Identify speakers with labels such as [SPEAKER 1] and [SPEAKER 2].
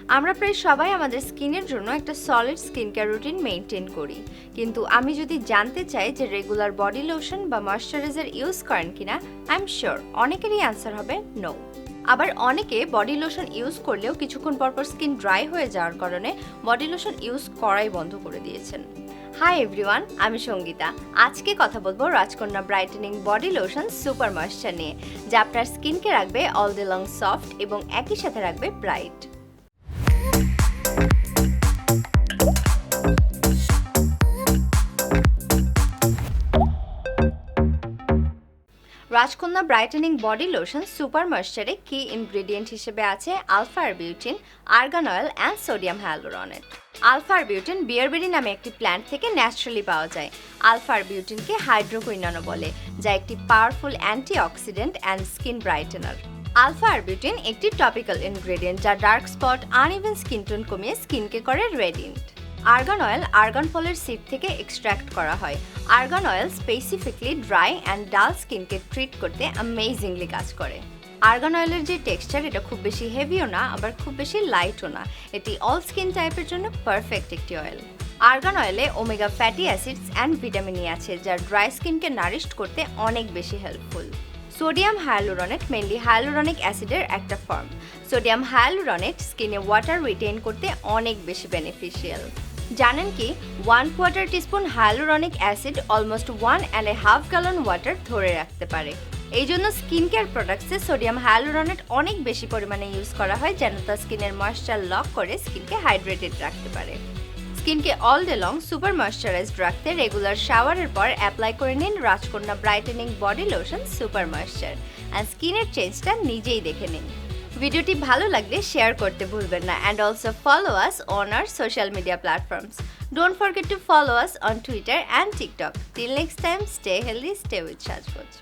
[SPEAKER 1] আমরা প্রায় সবাই আমাদের স্কিনের জন্য একটা solid skin care routine maintain করি, কিন্তু আমি যদি জানতে চাই যে রেগুলার বডি লোশন বা ময়েশ্চারাইজার ইউজ করেন কিনা, আই এম শিওর অনেকেরই অ্যান্সার হবে নো। আবার অনেকে বডি লোশন ইউজ করলেও কিছুক্ষণ পরপর স্কিন ড্রাই হয়ে যাওয়ার কারণে বডি লোশন ইউজ করাই বন্ধ করে দিয়েছেন। হাই এভরিওয়ান, আমি সঙ্গীতা। আজকে কথা বলবো রাজকন্যা brightening body lotion super moisture নিয়ে, যা আপনার স্কিনকে রাখবে অল ডে লং সফট এবং একই সাথে রাখবে bright. Rajkanya brightening body lotion super ময়েশ্চারে কি ইনগ্রেডিয়েন্ট হিসেবে আছে alpha arbutin, argan oil and sodium hyaluronate. Alpha arbutin bearberry নামে একটি প্ল্যান্ট থেকে ন্যাচারালি পাওয়া যায়। আলফা আরবিউটিনকে হাইড্রোকুইননও বলে, যা একটি powerful antioxidant and skin brightener. Alpha arbutin একটি টপিক্যাল ইনগ্রেডিয়েন্ট যা dark spot, uneven skin tone কমিয়ে স্কিনকে করে রেডিয়েন্ট। আর্গান অয়েল আর্গান ফলের সিড থেকে এক্সট্র্যাক্ট করা হয়। Argan oil specifically dry and dull স্কিনকে ট্রিট করতে অ্যামেজিংলি কাজ করে। আর্গান অয়েলের যে টেক্সচার, এটা খুব বেশি হেভিও না, আবার খুব বেশি লাইটও না। এটি অল স্কিন টাইপের জন্য পারফেক্ট একটি অয়েল। আর্গান অয়েলে omega fatty acids and vitamin E আছে, যা ড্রাই স্কিনকে নারিশড করতে অনেক বেশি helpful. Sodium hyaluronate mainly hyaluronic অ্যাসিডের একটা ফর্ম। সোডিয়াম হায়ালুরনেট স্কিনে ওয়াটার রিটেইন করতে অনেক বেশি বেনিফিশিয়াল। জানেন কি, 1/4 teaspoon hyaluronic acid almost 1.5 gallon water ধরে রাখতে পারে। এই জন্য স্কিন কেয়ার প্রোডাক্টসে সোডিয়াম হায়ালুরনেট অনেক বেশি পরিমাণে ইউজ করা হয়, যেন তা স্কিনের ময়েশ্চার লক করে স্কিনকে হাইড্রেটেড রাখতে পারে। স্কিনকে অল ডে লং সুপার ময়েশ্চারাইজড রাখতে রেগুলার শাওয়ারের পর অ্যাপ্লাই করে নিন রাজকন্যা brightening body lotion super moisture, and স্কিনের চেঞ্জটা নিজেই দেখে নিন। ভিডিওটি ভালো লাগলে শেয়ার করতে ভুলবেন না, and also follow us on our social media platforms. Don't forget to follow us on Twitter and TikTok. Till next time, stay healthy, stay with SHAJGOJ.